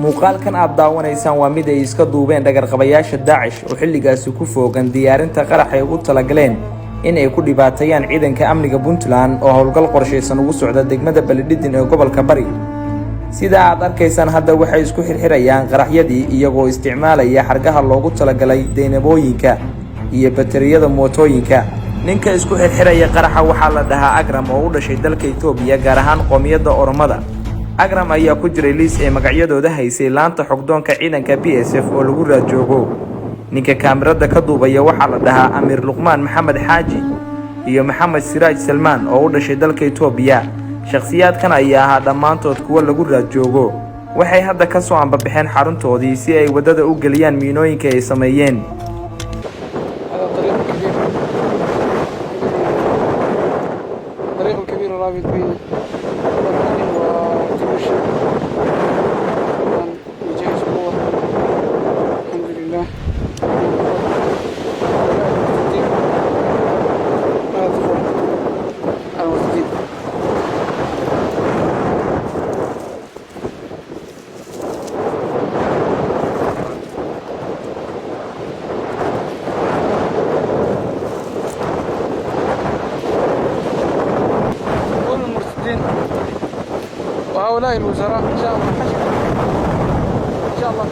muuqaalkan aad daawanaysaan waa mid ay iska duubeen dhagarqabayaasha Daacish oo xilligaasi ku foogan diyaarinta qarax ay ugu talagaleen in ay ku dhibaateeyaan ciidanka amniga Puntland oo howlgal qorsheysan ugu socda degmada Baledhidin ee gobolka Bari. sida aad arkaysaan hadda waxay isku xirxirayaan qaraxyadii iyagoo isticmaalaya xargaha loogu talagalay deynabooyinka iyo batariyada mootooyinka. ninka isku xirxiraya qaraxa waxaa la dhahaa Agram oo u dhashay dalka Itoobiya gaar ahaan qoomiyadda Oromada. Agram ayaa ku jiray liis ee magacyadooda haysay laanta xogdoonka ciidanka BSF oo lagu raadjoogo. ninka kaamirada ka duubaya waxaa la dhahaa Amir Luqmaan Maxamed Xaaji iyo Maxamed Siraaj Salmaan oo u dhashay dalka Itoobiya. shakhsiyaadkan ayaa ahaa dhammaantood kuwa lagu raadjoogo. waxay hadda ka soo ambabixeen xaruntoodii si ay wadada u geliyaan miinooyinka ay sameeyeen. وهؤلاء الوزراء إن شاء الله حشر إن شاء الله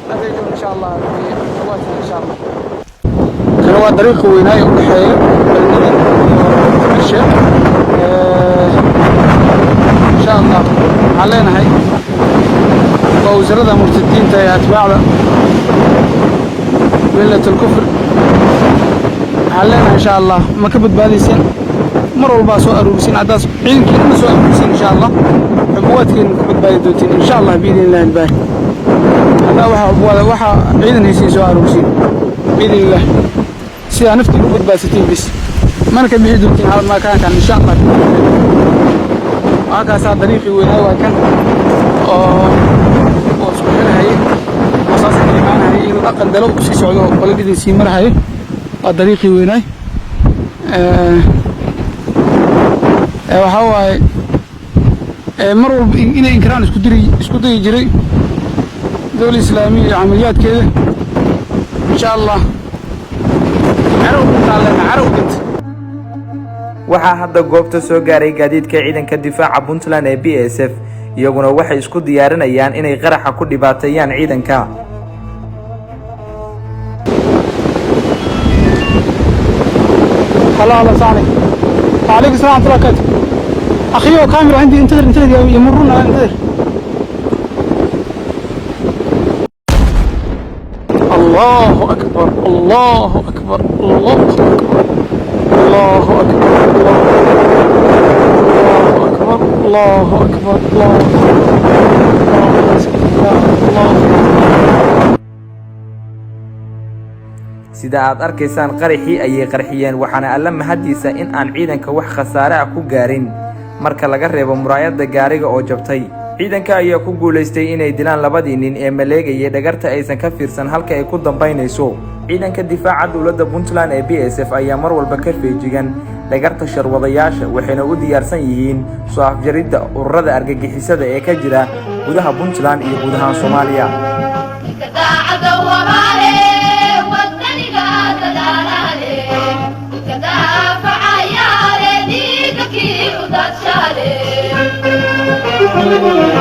ما تجون إن شاء الله بقواتنا إن شاء الله. كان هو طريق ويناي وحي الشيخ إن شاء الله علينا هاي ووزراء مرتدين تاي أتباع ملة الكفر علينا إن شاء الله ما كبت بالي سن مروا الباس وأروسين عداس عينك إنما سوى أروسين إن شاء الله عبواتك إنك بدبالي دوتين إن شاء الله بإذن الله الباهي هذا وحا عيدن هيسين سوى أروسين بإذن الله سيها نفتي نقود باستين بس ما نكب بحي دوتين هذا ما كان إن شاء الله وهكذا ساعة طريقي وينهوا كان وصبحنا هاي وصاصة الإيمان هاي إنه أقل دلو كسي سعودو قلت إذن سيمر هاي طريقي وينهي waxaa mar walba inay inkaraan isku dayi jiray dawladda islaamiga iyo camaliyaadkeeda insha Allah waxaa hadda goobta soo gaaray gaadiidka ciidanka difaaca Puntland ee BSF iyaguna waxay isku diyaarinayaan inay qaraxa ku dhibaateeyaan ciidanka. الله صالح عليك السلام ورحمة الله وبركاته. أخي كاميرا عندي انتظر يمرون انتظر. الله أكبر الله أكبر الله أكبر الله أكبر الله أكبر الله sida aad arkaysaan qaraxii ayay qarxiyeen waxaana alla mahadiisa in aan ciidanka wax khasaare ah ku gaarin marka laga reebo muraayada gaariga oo jabtay. ciidanka ayaa ku guuleystay inay dilaan labadii nin ee maleegayay dhagarta aysan ka fiirsan halka ay ku dambaynayso. ciidanka difaaca dawladda Puntland ee BSF ayaa mar walba ka feejigan dhagarta sharwadayaasha waxayna u diyaarsan yihiin soo afjaridda ururada argagixisada ee ka jira gudaha Puntland iyo gudaha Soomaaliya. Thank you.